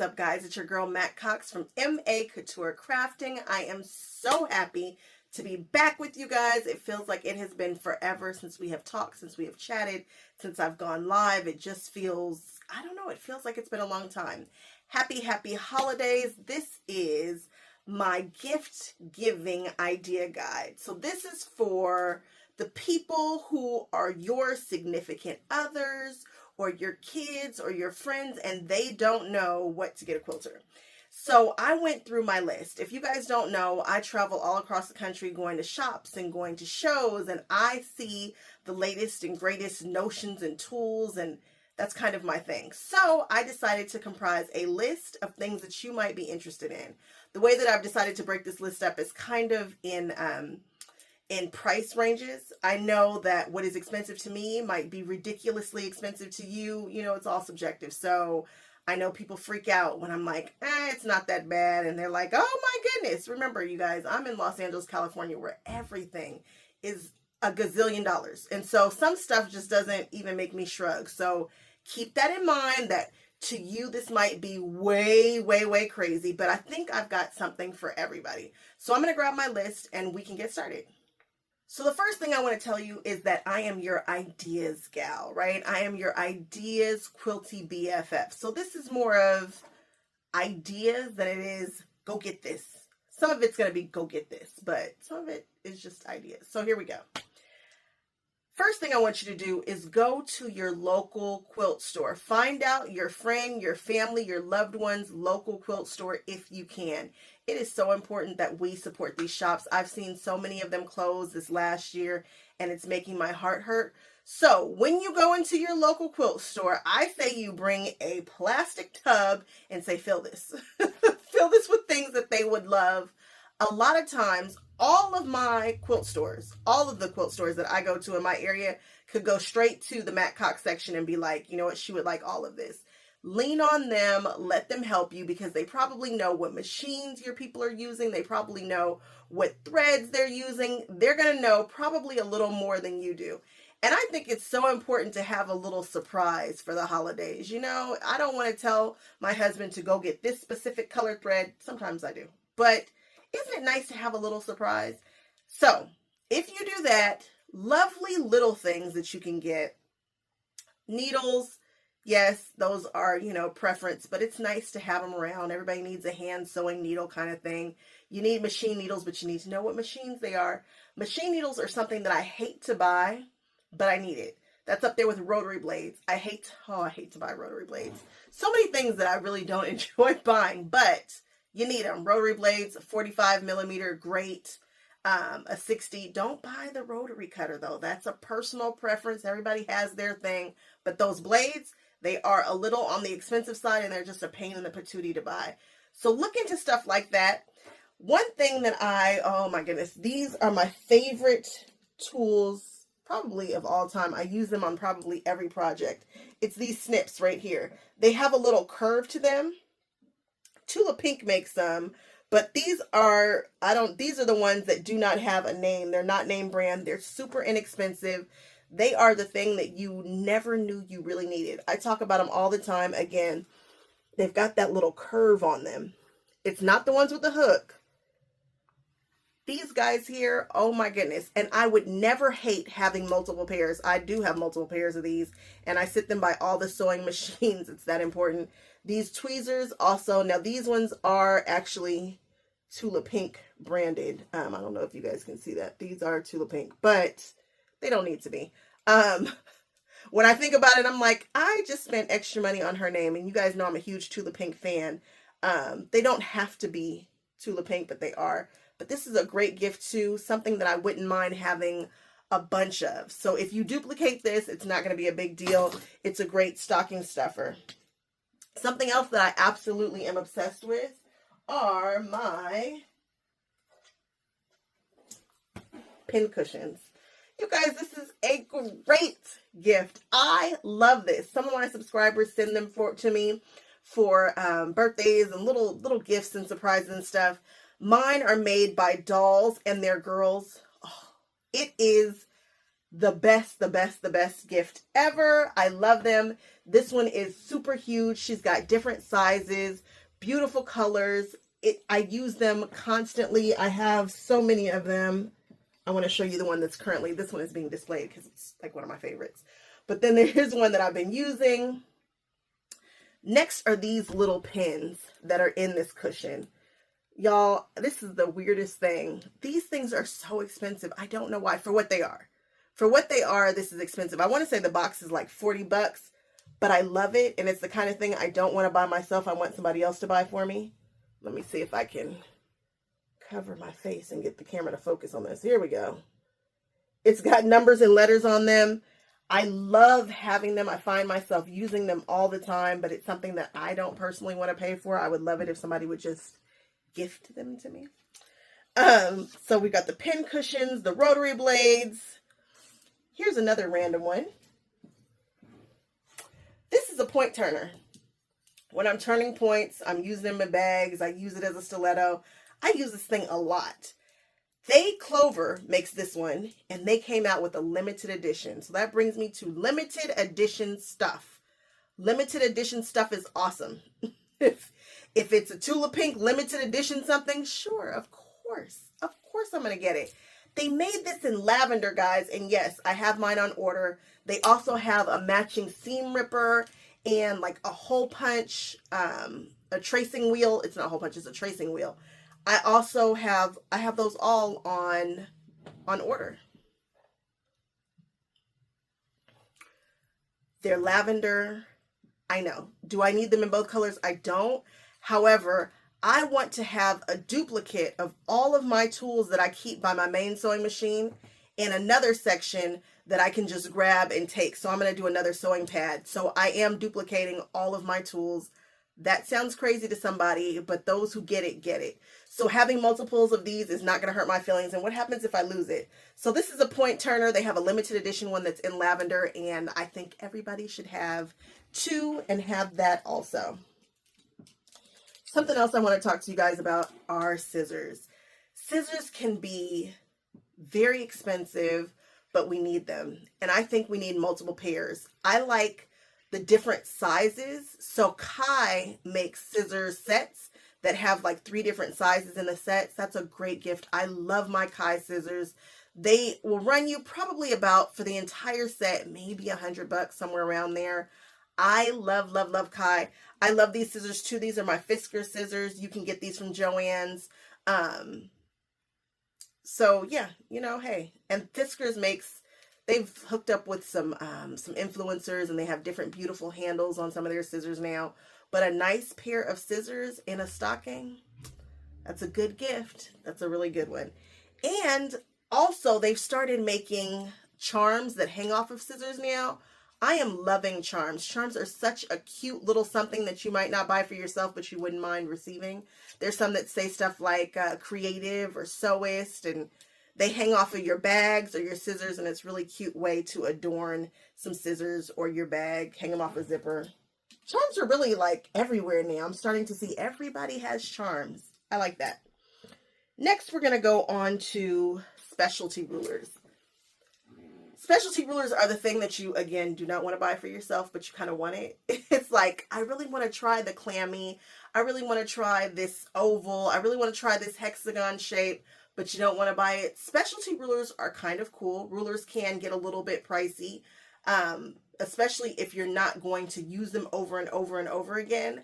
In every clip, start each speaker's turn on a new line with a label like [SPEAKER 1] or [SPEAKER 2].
[SPEAKER 1] up, guys? It's your girl Matt Cox from MA Couture Crafting. I am so happy to be back with you guys. It feels like it has been forever since we have talked, since we have chatted, since I've gone live. It just feels, I don't know, it feels like it's been a long time. Happy holidays. This is my gift giving idea guide. So this is for the people who are your significant others or your kids or your friends and they don't know what to get a quilter. So I went through my list. If you guys don't know, I travel all across the country going to shops and going to shows, and I see the latest and greatest notions and tools, and that's kind of my thing. So I decided to comprise a list of things that you might be interested in. The way that I've decided to break this list up is kind of in price ranges. I know that what is expensive to me might be ridiculously expensive to you. You know, it's all subjective. So I know people freak out when I'm like, it's not that bad. And they're like, oh my goodness. Remember, you guys, I'm in Los Angeles, California, where everything is a gazillion dollars. And so some stuff just doesn't even make me shrug. So keep that in mind that to you, this might be way, way, way crazy, but I think I've got something for everybody. So I'm going to grab my list and we can get started. So the first thing I want to tell you is that I am your ideas gal, right? I am your ideas quilty BFF. So this is more of ideas than it is go get this. Some of it's going to be go get this, but some of it is just ideas. So here we go. First thing I want you to do is go to your local quilt store. Find out your friend, your family, your loved one's local quilt store if you can. It is so important that we support these shops. I've seen so many of them close this last year and it's making my heart hurt. So when you go into your local quilt store, I say you bring a plastic tub and say, fill this. Fill this with things that they would love. A lot of times, all of my quilt stores, all of the quilt stores that I go to in my area could go straight to the Matt Cox section and be like, you know what, she would like all of this. Lean on them, let them help you because they probably know what machines your people are using. They probably know what threads they're using. They're going to know probably a little more than you do. And I think it's so important to have a little surprise for the holidays. You know, I don't want to tell my husband to go get this specific color thread. Sometimes I do, but isn't it nice to have a little surprise? So if you do that, lovely little things that you can get. Needles, yes, those are, you know, preference, but it's nice to have them around. Everybody needs a hand sewing needle kind of thing. You need machine needles, but you need to know what machines they are. Machine needles are something that I hate to buy, but I need it. That's up there with Rotary Blades. I hate to buy Rotary Blades. So many things that I really don't enjoy buying, but you need them. Rotary Blades, 45 millimeter, great. A 60. Don't buy the rotary cutter though. That's a personal preference. Everybody has their thing. But those blades, they are a little on the expensive side and they're just a pain in the patootie to buy. So look into stuff like that. One thing that oh my goodness, these are my favorite tools probably of all time. I use them on probably every project. It's these snips right here. They have a little curve to them. Tula Pink makes them, but these are the ones that do not have a name. They're not name brand. They're super inexpensive. They are the thing that you never knew you really needed. I talk about them all the time. Again, they've got that little curve on them. It's not the ones with the hook. These guys here, oh my goodness. And I would never hate having multiple pairs. I do have multiple pairs of these, and I sit them by all the sewing machines. It's that important. These tweezers also, now these ones are actually Tula Pink branded. I don't know if you guys can see that. These are Tula Pink, but they don't need to be. When I think about it, I'm like, I just spent extra money on her name, and you guys know I'm a huge Tula Pink fan. They don't have to be Tula Pink, but they are. But this is a great gift too, something that I wouldn't mind having a bunch of. So if you duplicate this, it's not going to be a big deal. It's a great stocking stuffer. Something else that I absolutely am obsessed with are my pin cushions. You guys, this is a great gift. I love this. Some of my subscribers send them to me for birthdays and little gifts and surprises and stuff. Mine are made by dolls and their girls. Oh, it is the best, the best, the best gift ever. I love them. This one is super huge. She's got different sizes, beautiful colors. I use them constantly. I have so many of them. I want to show you the one that's currently, this one is being displayed because it's like one of my favorites. But then there's one that I've been using. Next are these little pins that are in this cushion. Y'all, this is the weirdest thing. These things are so expensive. I don't know why, for what they are. For what they are, this is expensive. I want to say the box is like 40 bucks, but I love it. And it's the kind of thing I don't want to buy myself. I want somebody else to buy for me. Let me see if I can cover my face and get the camera to focus on this. Here we go. It's got numbers and letters on them. I love having them. I find myself using them all the time, but it's something that I don't personally want to pay for. I would love it if somebody would just gift them to me. So we got the pin cushions, the Rotary Blades. Here's another random one. This is a point turner. When I'm turning points, I'm using them in bags. I use it as a stiletto. I use this thing a lot. Clover makes this one, and they came out with a limited edition. So that brings me to limited edition stuff. Limited edition stuff is awesome. If it's a Tula Pink limited edition something, sure, of course I'm going to get it. They made this in lavender, guys, and yes, I have mine on order. They also have a matching seam ripper and like a hole punch, a tracing wheel. It's not a hole punch, it's a tracing wheel. I also have, those all on order. They're lavender. I know. Do I need them in both colors? I don't. However, I want to have a duplicate of all of my tools that I keep by my main sewing machine in another section that I can just grab and take. So I'm going to do another sewing pad. So I am duplicating all of my tools. That sounds crazy to somebody, but those who get it, get it. So having multiples of these is not going to hurt my feelings. And what happens if I lose it? So this is a point turner. They have a limited edition one that's in lavender, and I think everybody should have two and have that also. Something else I want to talk to you guys about are scissors. Scissors can be very expensive, but we need them. And I think we need multiple pairs. I like the different sizes. So Kai makes scissors sets that have like 3 different sizes in the sets. That's a great gift. I love my Kai scissors. They will run you probably about, for the entire set, maybe $100, somewhere around there. I love, love, love Kai. I love these scissors too. These are my Fisker scissors. You can get these from Joann's. So yeah, you know, hey, and Fisker's they've hooked up with some influencers, and they have different beautiful handles on some of their scissors now. But a nice pair of scissors in a stocking, that's a good gift. That's a really good one. And also they've started making charms that hang off of scissors now. I am loving charms. Charms are such a cute little something that you might not buy for yourself, but you wouldn't mind receiving. There's some that say stuff like creative or sewist, and they hang off of your bags or your scissors, and it's a really cute way to adorn some scissors or your bag. Hang them off a zipper. Charms are really like everywhere now. I'm starting to see everybody has charms. I like that. Next, we're going to go on to specialty rulers. Specialty rulers are the thing that you, again, do not want to buy for yourself, but you kind of want it. It's like, I really want to try the clammy. I really want to try this oval. I really want to try this hexagon shape, but you don't want to buy it. Specialty rulers are kind of cool. Rulers can get a little bit pricey, especially if you're not going to use them over and over and over again.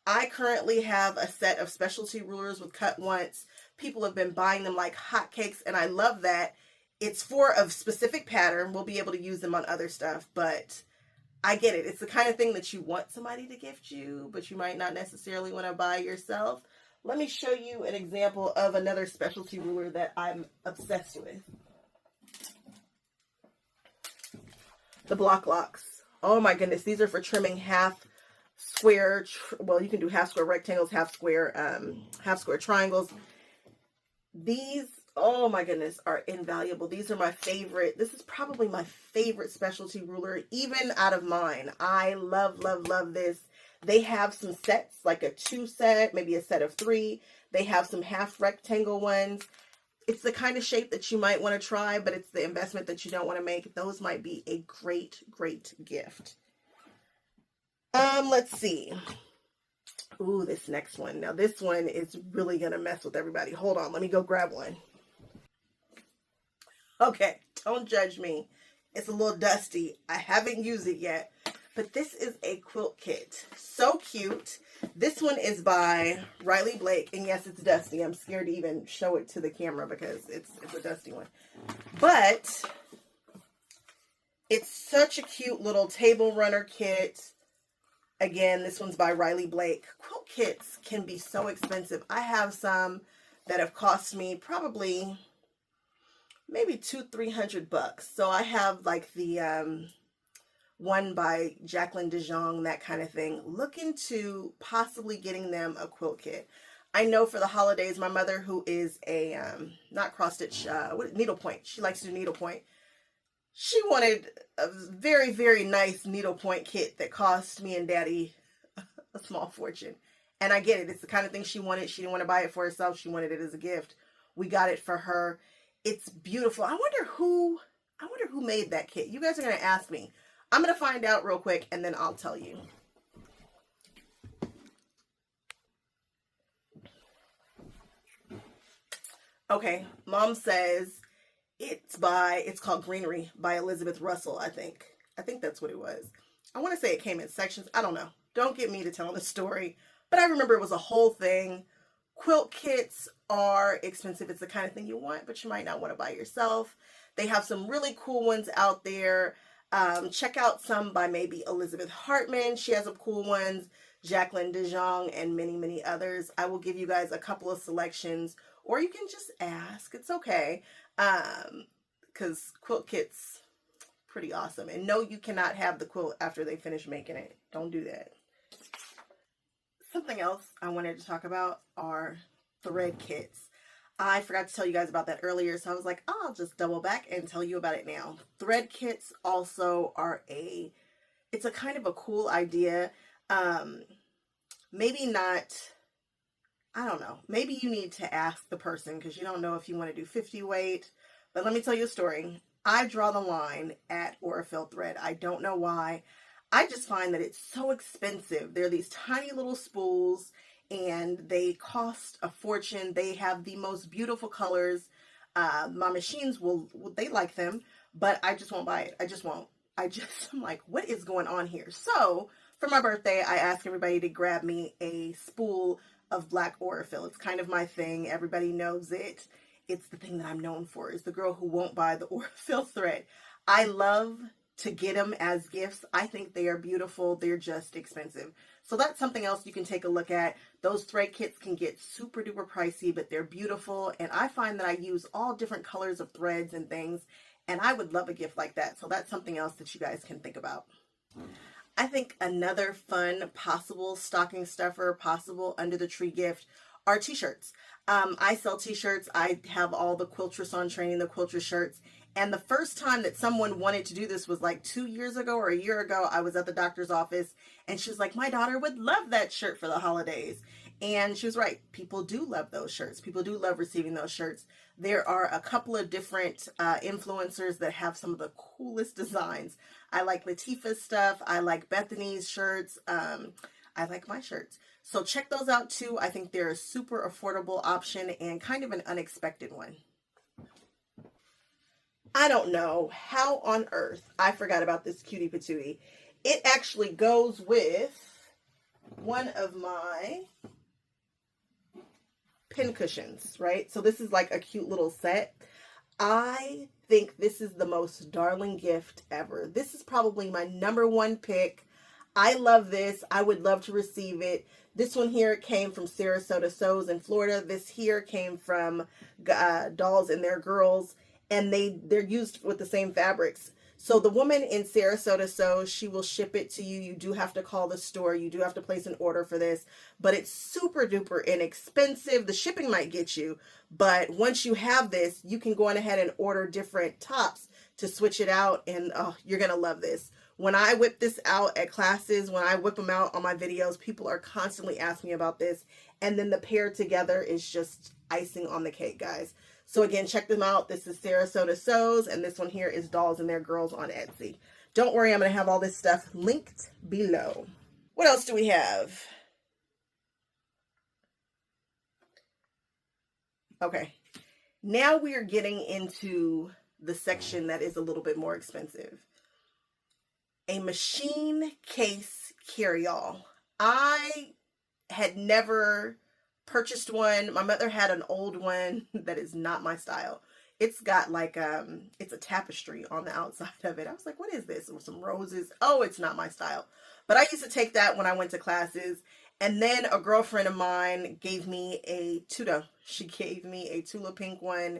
[SPEAKER 1] I currently have a set of specialty rulers with cut once. People have been buying them like hotcakes, and I love that. It's for a specific pattern. We'll be able to use them on other stuff, but I get it. It's the kind of thing that you want somebody to gift you, but you might not necessarily want to buy yourself. Let me show you an example of another specialty ruler that I'm obsessed with. The block locks. Oh my goodness. These are for trimming half square, well, you can do half square rectangles, half square triangles. These, oh my goodness, are invaluable. These are my favorite. This is probably my favorite specialty ruler, even out of mine. I love, love, love this. They have some sets, like a 2 set, maybe a set of 3. They have some half rectangle ones. it's the kind of shape that you might want to try, but it's the investment that you don't want to make. Those might be a great, great gift. Let's see. Ooh, this next one. Now this one is really going to mess with everybody. Hold on. Let me go grab one. Okay. Don't judge me. It's a little dusty. I haven't used it yet, but this is a quilt kit. So cute. This one is by Rotary Blades, and yes, it's dusty. I'm scared to even show it to the camera because it's a dusty one. But it's such a cute little table runner kit. Again, this one's by Rotary Blades. Quilt kits can be so expensive. I have some that have cost me probably maybe $200-300. So I have like the one by Jacquline De Jonge, that kind of thing. Look into possibly getting them a quilt kit. I know for the holidays, my mother, who is a not cross stitch, needlepoint. She likes to do needlepoint. She wanted a very, very nice needlepoint kit that cost me and Daddy a small fortune. And I get it. It's the kind of thing she wanted. She didn't want to buy it for herself. She wanted it as a gift. We got it for her. It's beautiful. I wonder who made that kit. You guys are going to ask me. I'm going to find out real quick and then I'll tell you. Okay, Mom says it's called Greenery by Elizabeth Russell, I think. I think that's what it was. I want to say it came in sections. I don't know. Don't get me to tell the story. But I remember it was a whole thing. Quilt kits are expensive. It's the kind of thing you want, but you might not want to buy yourself. They have some really cool ones out there. Check out some by maybe Elizabeth Hartman. She has some cool ones. Jacquline De Jonge and many, many others. I will give you guys a couple of selections, or you can just ask. It's okay. Because quilt kits pretty awesome. And no, you cannot have the quilt after they finish making it. Don't do that. Something else I wanted to talk about are thread kits. I forgot to tell you guys about that earlier, so I was like, oh, I'll just double back and tell you about it now. Thread kits also are it's a kind of a cool idea. Maybe not, I don't know. Maybe you need to ask the person because you don't know if you want to do 50 weight. But let me tell you a story. I draw the line at Aurifil thread. I don't know why. I just find that it's so expensive. They're these tiny little spools and they cost a fortune. They have the most beautiful colors. My machines they like them, but I just won't buy it. I just won't. I'm like, what is going on here? So for my birthday, I asked everybody to grab me a spool of black Aurifil. It's kind of my thing. Everybody knows it. It's the thing that I'm known for, is the girl who won't buy the Aurifil thread. I love to get them as gifts. I think they are beautiful. They're just expensive. So that's something else you can take a look at. Those thread kits can get super duper pricey, but they're beautiful. And I find that I use all different colors of threads and things, and I would love a gift like that. So that's something else that you guys can think about. I think another fun possible stocking stuffer, possible under the tree gift are t-shirts. I sell t-shirts. I have all the Quiltress on training, the Quilter shirts. And the first time that someone wanted to do this was like 2 years ago or a year ago. I was at the doctor's office and she was like, my daughter would love that shirt for the holidays. And she was right. People do love those shirts. People do love receiving those shirts. There are a couple of different influencers that have some of the coolest designs. I like Latifah's stuff. I like Bethany's shirts. I like my shirts. So check those out too. I think they're a super affordable option and kind of an unexpected one. I don't know how on earth I forgot about this cutie patootie. It actually goes with one of my pin cushions, right? So this is like a cute little set. I think this is the most darling gift ever. This is probably my #1 pick. I love this. I would love to receive it. This one here came from Sarasota Sews in Florida. This here came from Dolls and Their Girls, and they're used with the same fabrics. So the woman in Sarasota Sews, she will ship it to you. You do have to call the store. You do have to place an order for this, but it's super duper inexpensive. The shipping might get you, but once you have this, you can go on ahead and order different tops to switch it out, and oh, you're going to love this. When I whip this out at classes, when I whip them out on my videos, people are constantly asking me about this, and then the pair together is just icing on the cake, guys. So again, check them out. This is Sarasota Sews, and this one here is Dolls and Their Girls on Etsy. Don't worry, I'm going to have all this stuff linked below. What else do we have? Okay, now we are getting into the section that is a little bit more expensive. A machine case carry-all. I had never purchased one. My mother had an old one that is not my style. It's got like it's a tapestry on the outside of it. I was like, what is this? With some roses. Oh, it's not my style. But I used to take that when I went to classes. And then a girlfriend of mine gave me a Tuda. She gave me a Tula Pink one,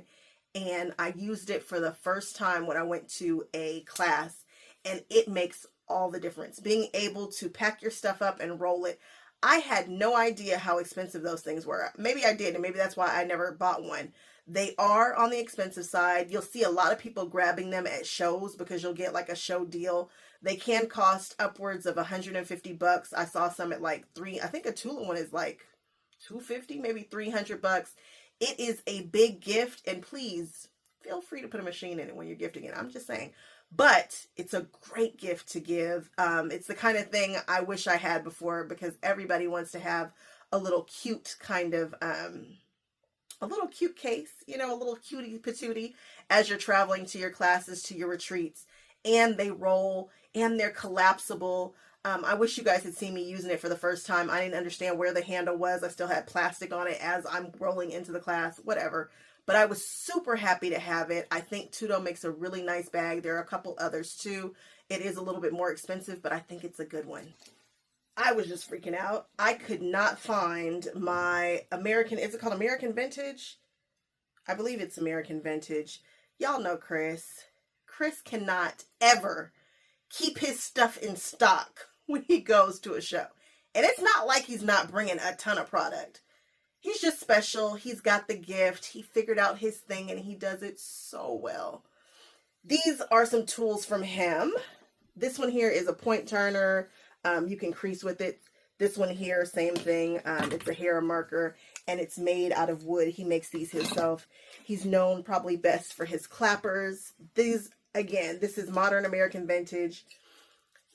[SPEAKER 1] and I used it for the first time when I went to a class, and it makes all the difference. Being able to pack your stuff up and roll it. I had no idea how expensive those things were. Maybe I did, and maybe that's why I never bought one. They are on the expensive side. You'll see a lot of people grabbing them at shows because you'll get like a show deal. They can cost upwards of $150. I saw some at like I think a Tula one is like $250, maybe $300. It is a big gift, and please feel free to put a machine in it when you're gifting it. I'm just saying. But it's a great gift to give. It's the kind of thing I wish I had before, because everybody wants to have a little cute kind of a little cute case, you know, a little cutie patootie as you're traveling to your classes, to your retreats. And they roll, and they're collapsible. I wish you guys had seen me using it for the first time. I didn't understand where the handle was. I still had plastic on it as I'm rolling into the class, whatever. But I was super happy to have it. I think Tudo makes a really nice bag. There are a couple others too. It is a little bit more expensive, but I think it's a good one. I was just freaking out. I could not find my American, is it called American Vintage? I believe it's American Vintage. Y'all know Chris. Chris cannot ever keep his stuff in stock when he goes to a show. And it's not like he's not bringing a ton of product. He's just special. He's got the gift. He figured out his thing, and he does it so well. These are some tools from him. This one here is a point turner. You can crease with it. This one here, same thing. It's a hair marker, and it's made out of wood. He makes these himself. He's known probably best for his clappers. These, again, this is Modern American Vintage.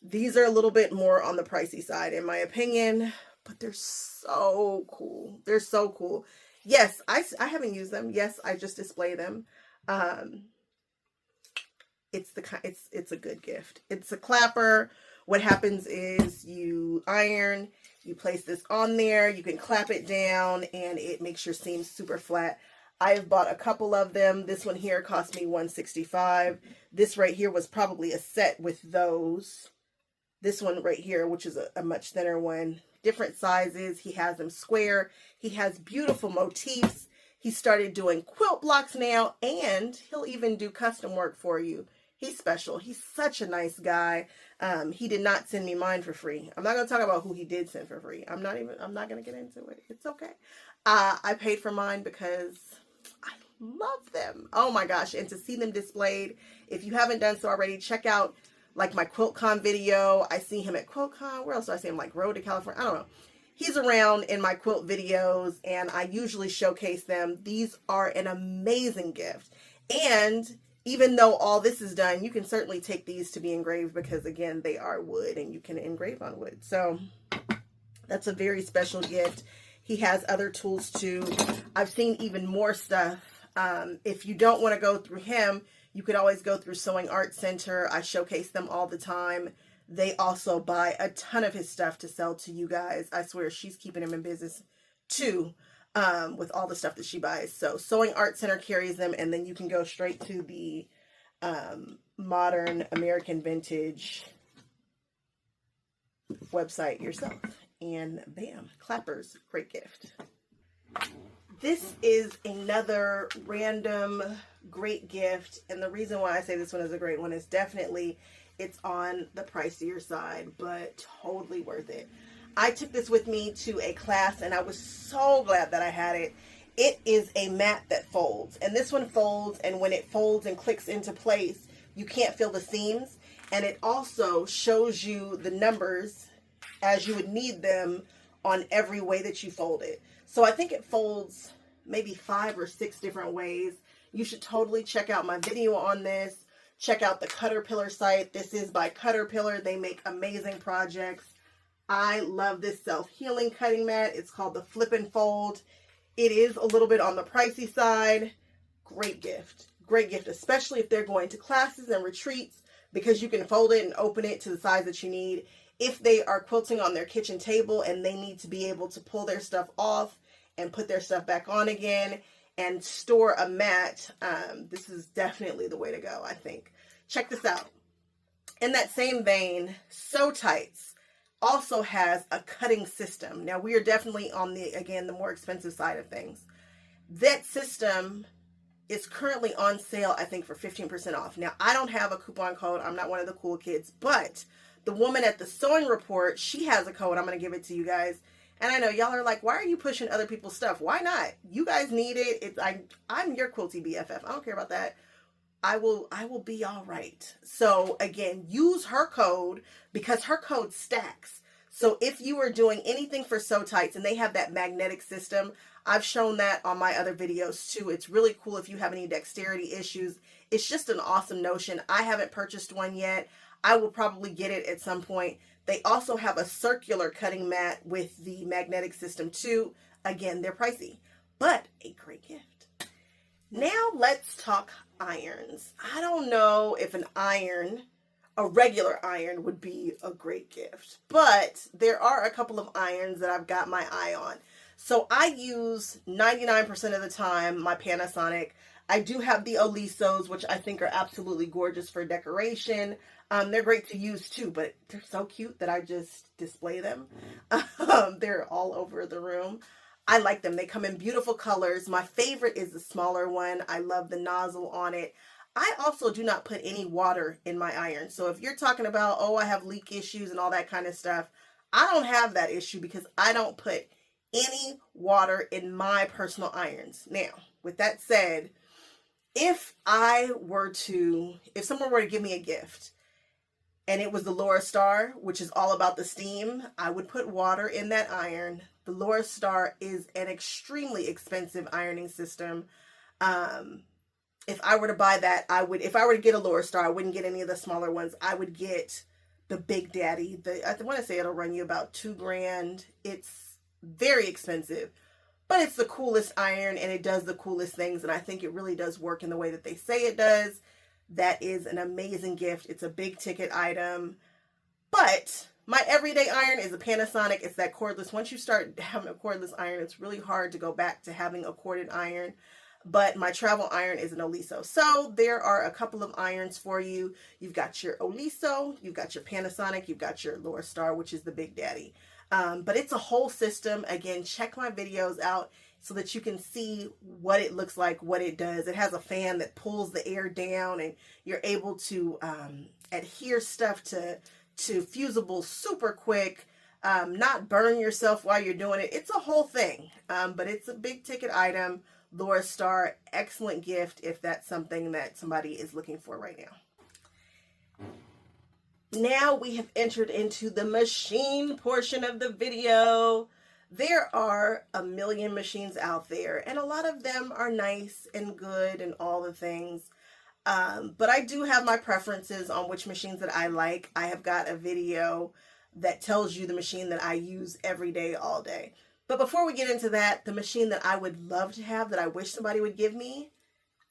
[SPEAKER 1] These are a little bit more on the pricey side, in my opinion, but they're so cool. They're so cool. Yes, I haven't used them. Yes, I just display them. It's a good gift. It's a clapper. What happens is you iron, you place this on there, you can clap it down, and it makes your seams super flat. I have bought a couple of them. This one here cost me $165. This right here was probably a set with those. This one right here, which is a much thinner one. Different sizes. He has them square. He has beautiful motifs. He started doing quilt blocks now, and he'll even do custom work for you. He's special. He's such a nice guy. He did not send me mine for free. I'm not going to talk about who he did send for free. I'm not going to get into it. It's okay. I paid for mine because I love them. Oh my gosh. And to see them displayed, if you haven't done so already, check out like my QuiltCon video. I see him at QuiltCon. Where else do I see him? Like Road to California. I don't know. He's around in my quilt videos, and I usually showcase them. These are an amazing gift. And even though all this is done, you can certainly take these to be engraved, because again, they are wood and you can engrave on wood. So that's a very special gift. He has other tools too. I've seen even more stuff. If you don't want to go through him, you could always go through Sewing Art Center. I showcase them all the time. They also buy a ton of his stuff to sell to you guys. I swear she's keeping him in business too. With all the stuff that she buys. So Sewing Art Center carries them, and then you can go straight to the Modern American Vintage website yourself, and bam, clappers, great gift. This is another random great gift, and the reason why I say this one is a great one is definitely it's on the pricier side, but totally worth it. I took this with me to a class, and I was so glad that I had it. It is a mat that folds, and this one folds, and when it folds and clicks into place, you can't feel the seams, and it also shows you the numbers as you would need them on every way that you fold it. So I think it folds maybe 5 or 6 different ways. you should totally check out my video on this. Check out the Caterpillar site. This is by Caterpillar. They make amazing projects. I love this self-healing cutting mat. It's called the Flip and Fold. It is a little bit on the pricey side. Great gift. Great gift, especially if they're going to classes and retreats, because you can fold it and open it to the size that you need. If they are quilting on their kitchen table and they need to be able to pull their stuff off and put their stuff back on again and store a mat, this is definitely the way to go, I think. Check this out. In that same vein, Sew Tights also has a cutting system. Now, we are definitely on the, again, the more expensive side of things. That system is currently on sale, I think, for 15% off. Now, I don't have a coupon code. I'm not one of the cool kids, but the woman at the Sewing Report, she has a code. I'm going to give it to you guys. And I know y'all are like, why are you pushing other people's stuff? Why not? You guys need it. I'm your quilty BFF. I don't care about that. I will be all right. So again, use her code because her code stacks. So if you are doing anything for Sew Tights and they have that magnetic system, I've shown that on my other videos too. It's really cool if you have any dexterity issues. It's just an awesome notion. I haven't purchased one yet. I will probably get it at some point. They also have a circular cutting mat with the magnetic system too. Again, they're pricey, but a great gift. Now let's talk irons. I don't know if an iron, a regular iron, would be a great gift, but there are a couple of irons that I've got my eye on. So I use 99% of the time my Panasonic. I do have the Olisos, which I think are absolutely gorgeous for decoration. They're great to use too, but they're so cute that I just display them. They're all over the room. I like them. They come in beautiful colors. My favorite is the smaller one. I love the nozzle on it. I also do not put any water in my iron. So if you're talking about, oh, I have leak issues and all that kind of stuff, I don't have that issue because I don't put any water in my personal irons. Now, with that said, if someone were to give me a gift and it was the Laura Star, which is all about the steam, I would put water in that iron. The Laura Star is an extremely expensive ironing system. If I were to buy that, if I were to get a Laura Star, I wouldn't get any of the smaller ones. I would get the Big Daddy. I want to say it'll run you about $2,000. It's very expensive, but it's the coolest iron and it does the coolest things. And I think it really does work in the way that they say it does. That is an amazing gift. It's a big ticket item, but my everyday iron is a Panasonic. It's that cordless. Once you start having a cordless iron, it's really hard to go back to having a corded iron. But my travel iron is an Oliso. So there are a couple of irons for you. You've got your Oliso, you've got your Panasonic, you've got your Laura Star, which is the Big Daddy. But it's a whole system. Again, check my videos out so that you can see what it looks like, what it does. It has a fan that pulls the air down and you're able to adhere stuff to fusibles super quick, not burn yourself while you're doing it. It's a whole thing, but it's a big ticket item. Laura Star, excellent gift if that's something that somebody is looking for right now. Now we have entered into the machine portion of the video. There are a million machines out there, and a lot of them are nice and good and all the things. But I do have my preferences on which machines that I like. I have got a video that tells you the machine that I use every day, all day. But before we get into that, the machine that I would love to have, that I wish somebody would give me,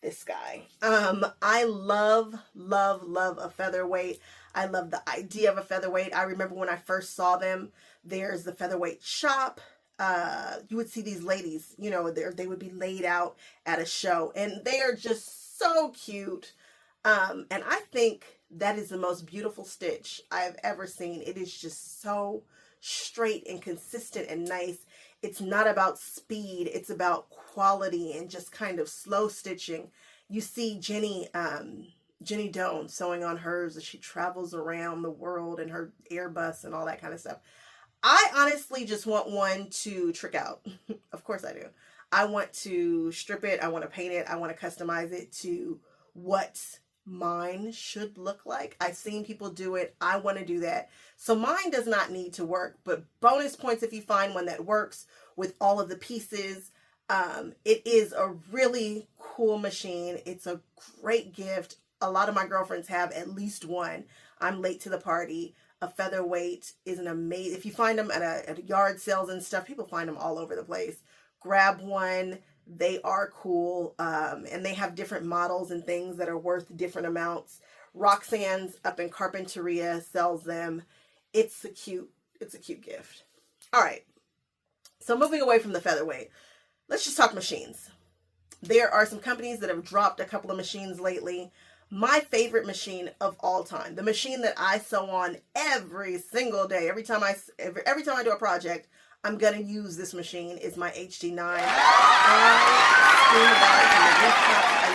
[SPEAKER 1] this guy. I love a featherweight. I love the idea of a featherweight. I remember when I first saw them, there's the featherweight shop. You would see these ladies, you know, they would be laid out at a show, and they are just so cute. And I think that is the most beautiful stitch I have ever seen. It is just so straight and consistent and nice. It's not about speed. It's about quality and just kind of slow stitching. You see Jenny Doan sewing on hers as she travels around the world in her Airbus and all that kind of stuff. I honestly just want one to trick out. Of course I do. I want to strip it. I want to paint it. I want to customize it to what mine should look like. I've seen people do it. I want to do that. So mine does not need to work, but bonus points if you find one that works with all of the pieces. It is a really cool machine. It's a great gift. A lot of my girlfriends have at least one. I'm late to the party. A Featherweight is an amazing, if you find them at a yard sales and stuff, people find them all over the place. Grab one. They are cool. And they have different models and things that are worth different amounts. Roxanne's up in Carpinteria sells them. It's a cute gift. All right. So moving away from the Featherweight, let's just talk machines. There are some companies that have dropped a couple of machines lately. My favorite machine of all time, the machine that I sew on every single day, every time I do a project, I'm going to use this machine, is my HD9. I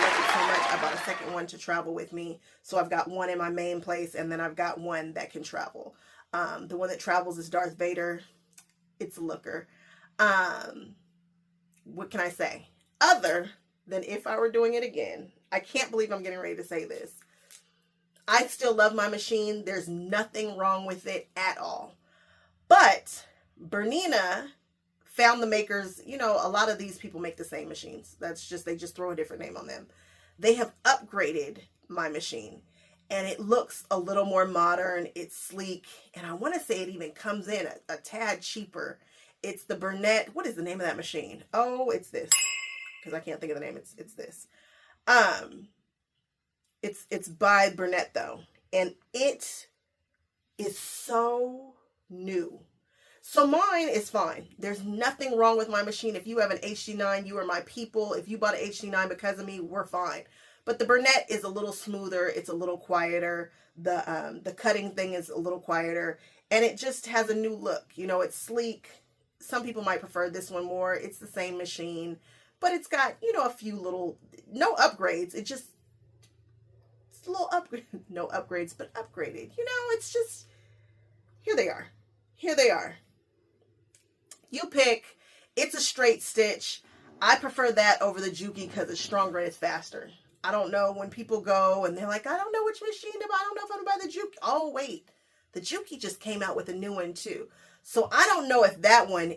[SPEAKER 1] love it so much. I bought a second one to travel with me. So I've got one in my main place, and then I've got one that can travel. The one that travels is Darth Vader. It's a looker. What can I say? Other than if I were doing it again, I can't believe I'm getting ready to say this. I still love my machine. There's nothing wrong with it at all. But Bernina found the makers. You know, a lot of these people make the same machines. They just throw a different name on them. They have upgraded my machine, and it looks a little more modern. It's sleek, and I want to say it even comes in a tad cheaper. It's the Bernette. What is the name of that machine? Oh, it's this, because I can't think of the name. It's this. It's by Bernette though, and it is so new. So mine is fine. There's nothing wrong with my machine. If you have an HD9, you are my people. If you bought an HD9 because of me, we're fine. But the Bernette is a little smoother. It's a little quieter. The cutting thing is a little quieter, and it just has a new look. You know, it's sleek. Some people might prefer this one more. It's the same machine, but it's got, you know, a few little, no upgrades. It's a little upgrade, no upgrades, but upgraded. You know, it's just, here they are. Here they are. You pick. It's a straight stitch. I prefer that over the Juki because it's stronger and it's faster. I don't know, when people go and they're like, I don't know which machine to buy. I don't know if I'm going to buy the Juki. Oh, wait. The Juki just came out with a new one too. So I don't know if that one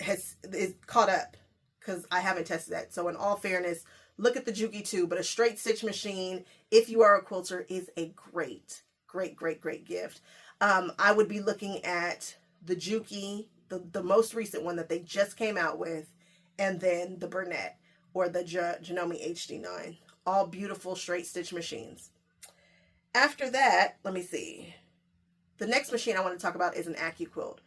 [SPEAKER 1] is caught up, because I haven't tested that. So in all fairness, look at the Juki too. But a straight stitch machine, if you are a quilter, is a great, great, great, great gift. I would be looking at the Juki, the most recent one that they just came out with, and then the Bernette or the Janome HD9. All beautiful straight stitch machines. After that, let me see. The next machine I want to talk about is an Accuquilt.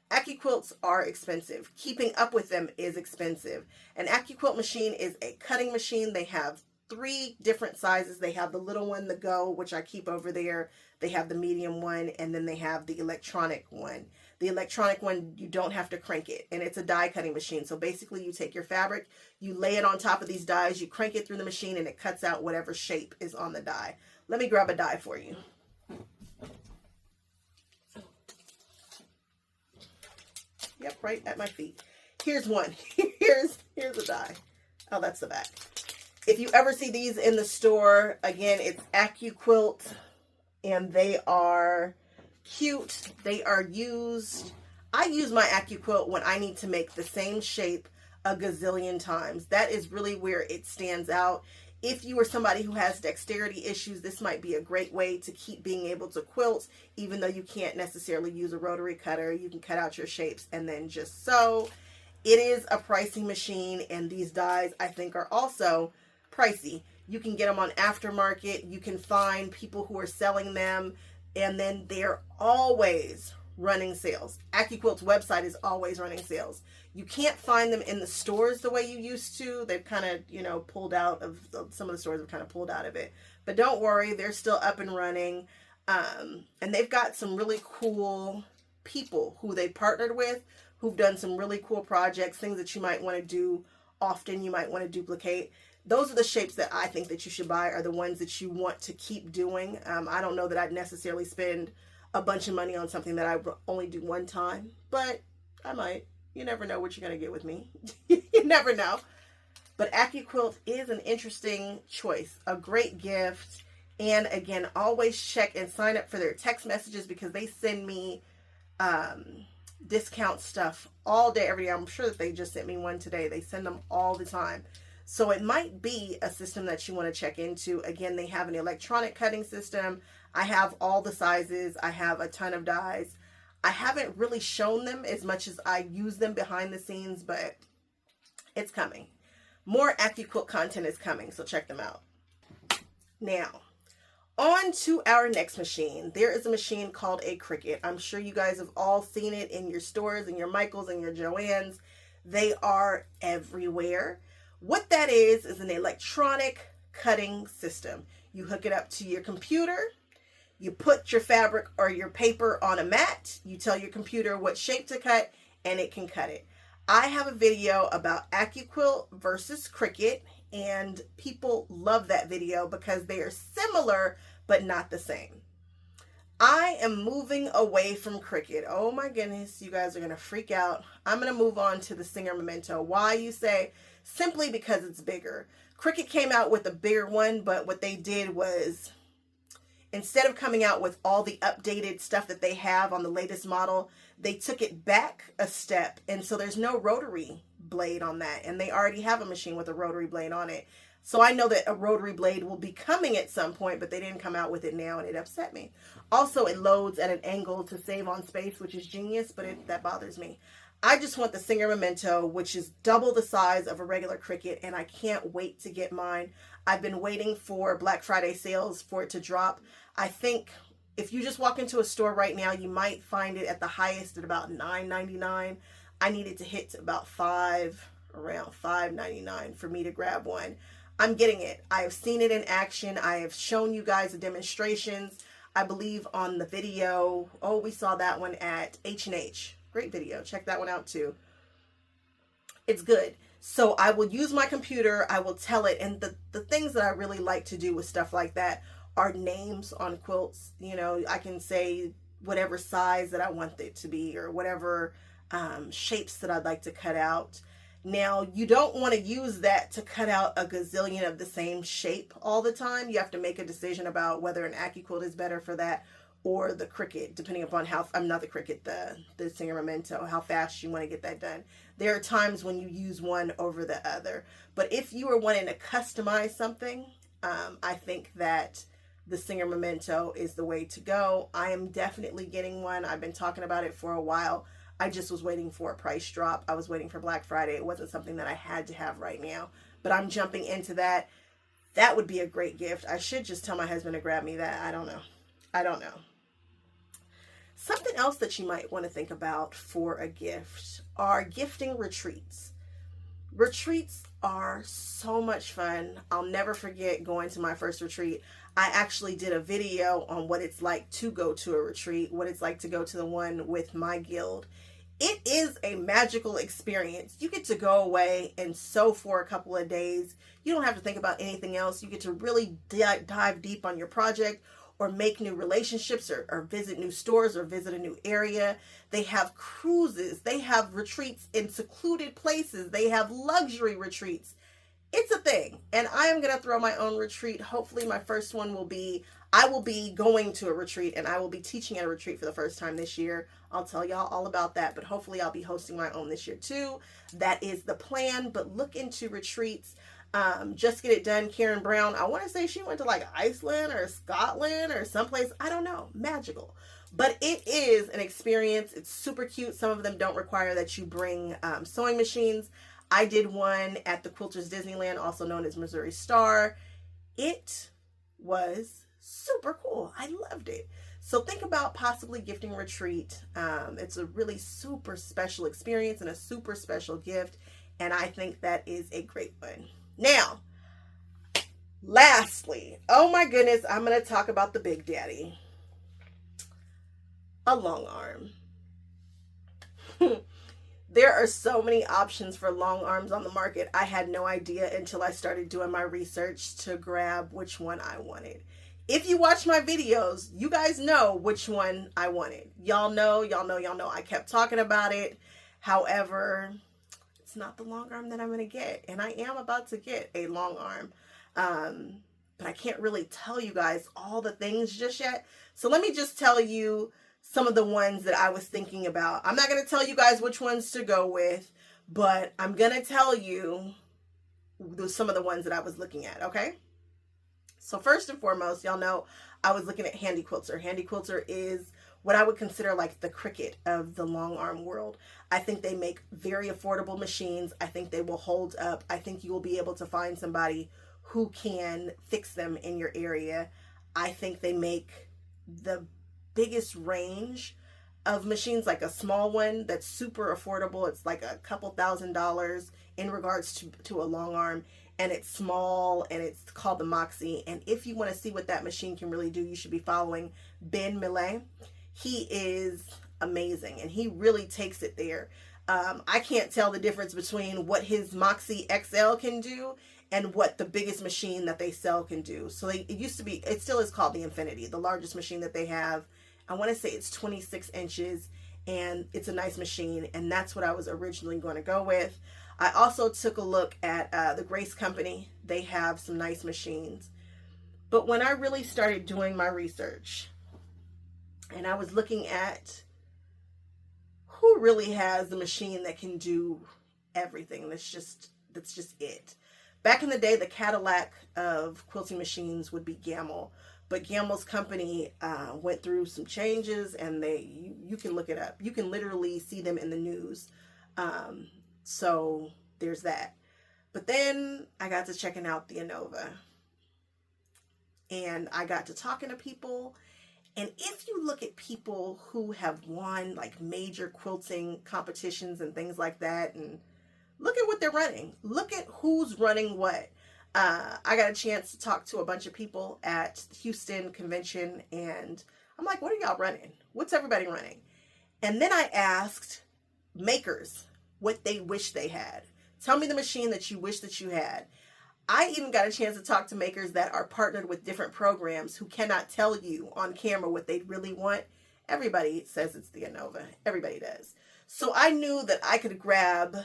[SPEAKER 1] Accuquilts are expensive. Keeping up with them is expensive. An Accuquilt machine is a cutting machine. They have 3 different sizes. They have the little one, the Go, which I keep over there. They have the medium one, and then they have the electronic one. The electronic one, you don't have to crank it, and it's a die cutting machine. So basically you take your fabric, you lay it on top of these dies, you crank it through the machine, and it cuts out whatever shape is on the die. Let me grab a die for you. Yep, right at my feet. Here's one. Here's a die. Oh, that's the back. If you ever see these in the store, again, it's Accuquilt, and they are cute. They are used. I use my Accuquilt when I need to make the same shape a gazillion times. That is really where it stands out. If you are somebody who has dexterity issues, this might be a great way to keep being able to quilt, even though you can't necessarily use a rotary cutter. You can cut out your shapes and then just sew. It is a pricey machine, and these dies, I think, are also pricey. You can get them on aftermarket. You can find people who are selling them, and then they're always running sales. Accuquilt's website is always running sales. You can't find them in the stores the way you used to. They've kind of, you know, pulled out of, some of the stores have kind of pulled out of it. But don't worry, they're still up and running. And they've got some really cool people who they partnered with, who've done some really cool projects, things that you might want to do often, you might want to duplicate. Those are the shapes that I think that you should buy, are the ones that you want to keep doing. I don't know that I'd necessarily spend a bunch of money on something that I only do one time, but I might. You never know what you're going to get with me. You never know. But Accuquilt is an interesting choice, a great gift. And again, always check and sign up for their text messages, because they send me discount stuff all day, every day. I'm sure that they just sent me one today. They send them all the time. So it might be a system that you want to check into. Again, they have an electronic cutting system. I have all the sizes. I have a ton of dies. I haven't really shown them as much as I use them behind the scenes, but it's coming. More Accuquilt content is coming, so check them out. Now, on to our next machine. There is a machine called a Cricut. I'm sure you guys have all seen it in your stores, in your Michaels and your Joann's. They are everywhere. What that is an electronic cutting system. You hook it up to your computer. You put your fabric or your paper on a mat. You tell your computer what shape to cut, and it can cut it. I have a video about Accuquilt versus Cricut, and people love that video because they are similar but not the same. I am moving away from Cricut. Oh my goodness, you guys are going to freak out. I'm going to move on to the Singer Momento. Why, you say? Simply because it's bigger. Cricut came out with a bigger one, but what they did was, instead of coming out with all the updated stuff that they have on the latest model, they took it back a step, and so there's no rotary blade on that, and they already have a machine with a rotary blade on it. So I know that a rotary blade will be coming at some point, but they didn't come out with it now, and it upset me. Also, it loads at an angle to save on space, which is genius, but that bothers me. I just want the Singer Momento, which is double the size of a regular Cricut, and I can't wait to get mine. I've been waiting for Black Friday sales for it to drop. I think if you just walk into a store right now, you might find it at the highest at about $9.99. I need it to hit about around $5.99 for me to grab one. I'm getting it. I have seen it in action. I have shown you guys the demonstrations. I believe on the video. Oh, we saw that one at H&H. Great video. Check that one out too. It's good. So I will use my computer. I will tell it. And the things that I really like to do with stuff like that are names on quilts. You know, I can say whatever size that I want it to be, or whatever shapes that I'd like to cut out. Now, you don't want to use that to cut out a gazillion of the same shape all the time. You have to make a decision about whether an Accuquilt is better for that, or the Cricut, depending upon how, I'm not the Cricut, the Singer Momento, how fast you want to get that done. There are times when you use one over the other. But if you are wanting to customize something, I think that the Singer Momento is the way to go. I am definitely getting one. I've been talking about it for a while. I just was waiting for a price drop. I was waiting for Black Friday. It wasn't something that I had to have right now, but I'm jumping into that. That would be a great gift. I should just tell my husband to grab me that. I don't know. Something else that you might want to think about for a gift are gifting retreats. Retreats are so much fun. I'll never forget going to my first retreat. I actually did a video on what it's like to go to a retreat, what it's like to go to the one with my guild. It is a magical experience. You get to go away and sew for a couple of days. You don't have to think about anything else. You get to really dive deep on your project, or make new relationships, or visit new stores, or visit a new area. They have cruises. They have retreats in secluded places. They have luxury retreats. It's a thing. And I am going to throw my own retreat. Hopefully my first one will be, I will be going to a retreat, and I will be teaching at a retreat for the first time this year. I'll tell y'all all about that, but hopefully I'll be hosting my own this year too. That is the plan. But look into retreats. Just Get It Done, Karen Brown, I want to say she went to like Iceland or Scotland or someplace, I don't know, magical. But it is an experience. It's super cute. Some of them don't require that you bring sewing machines. I did one at the Quilters Disneyland, also known as Missouri Star. It was super cool. I loved it. So think about possibly gifting a retreat. It's a really super special experience and a super special gift. And I think that is a great one. Now, lastly, oh my goodness, I'm going to talk about the Big Daddy. A long arm. There are so many options for long arms on the market. I had no idea until I started doing my research to grab which one I wanted. If you watch my videos, you guys know which one I wanted. Y'all know. I kept talking about it. However, it's not the long arm that I'm going to get. And I am about to get a long arm. But I can't really tell you guys all the things just yet. So let me just tell you some of the ones that I was thinking about. I'm not going to tell you guys which ones to go with, but I'm going to tell you some of the ones that I was looking at, okay? So first and foremost, y'all know I was looking at Handy Quilter. Handy Quilter is what I would consider like the Cricut of the long arm world. I think they make very affordable machines. I think they will hold up. I think you will be able to find somebody who can fix them in your area. I think they make the biggest range of machines, like a small one that's super affordable. It's like a couple $1,000s in regards to a long arm, and it's small, and it's called the Moxie. And if you want to see what that machine can really do, you should be following Ben Millet. He is amazing, and he really takes it there. I can't tell the difference between what his Moxie XL can do and what the biggest machine that they sell can do. So it still is called the Infinity, the largest machine that they have. I want to say it's 26 inches, and it's a nice machine, and that's what I was originally going to go with. I also took a look at the Grace Company. They have some nice machines. But when I really started doing my research, and I was looking at who really has the machine that can do everything, that's just it. Back in the day, the Cadillac of quilting machines would be Gamble. But Gamble's company went through some changes, and you can look it up. You can literally see them in the news. So there's that. But then I got to checking out the Innova. And I got to talking to people. And if you look at people who have won like major quilting competitions and things like that, and look at what they're running. Look at who's running what. I got a chance to talk to a bunch of people at the Houston convention, and I'm like, what are y'all running? What's everybody running? And then I asked makers what they wish they had. Tell me the machine that you wish that you had. I even got a chance to talk to makers that are partnered with different programs who cannot tell you on camera what they really want. Everybody says it's the Innova. Everybody does. So I knew that I could grab,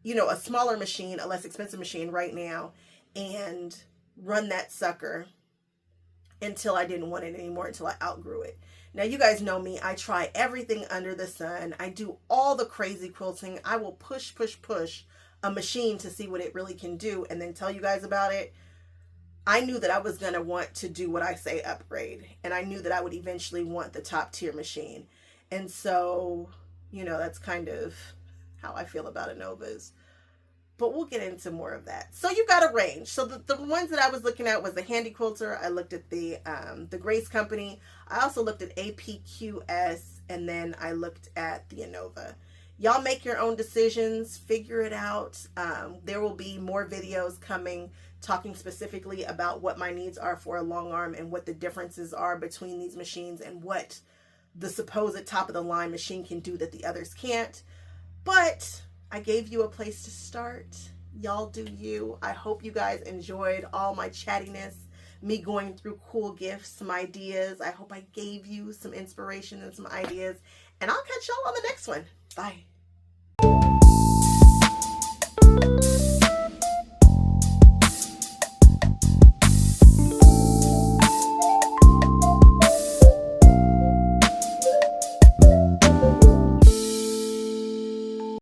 [SPEAKER 1] a smaller machine, a less expensive machine right now, and run that sucker until I didn't want it anymore, until I outgrew it. Now, you guys know me. I try everything under the sun. I do all the crazy quilting. I will push a machine to see what it really can do and then tell you guys about it. I knew that I was going to want to do what I say, upgrade. And I knew that I would eventually want the top tier machine. And so, that's kind of how I feel about Innovas. But we'll get into more of that. So you got a range. So the ones that I was looking at was the Handy Quilter. I looked at the Grace Company. I also looked at APQS, and then I looked at the Innova. Y'all make your own decisions. Figure it out. There will be more videos coming talking specifically about what my needs are for a long arm and what the differences are between these machines and what the supposed top of the line machine can do that the others can't. But I gave you a place to start. Y'all do you. I hope you guys enjoyed all my chattiness, me going through cool gifts, some ideas. I hope I gave you some inspiration and some ideas. And I'll catch y'all on the next one. Bye.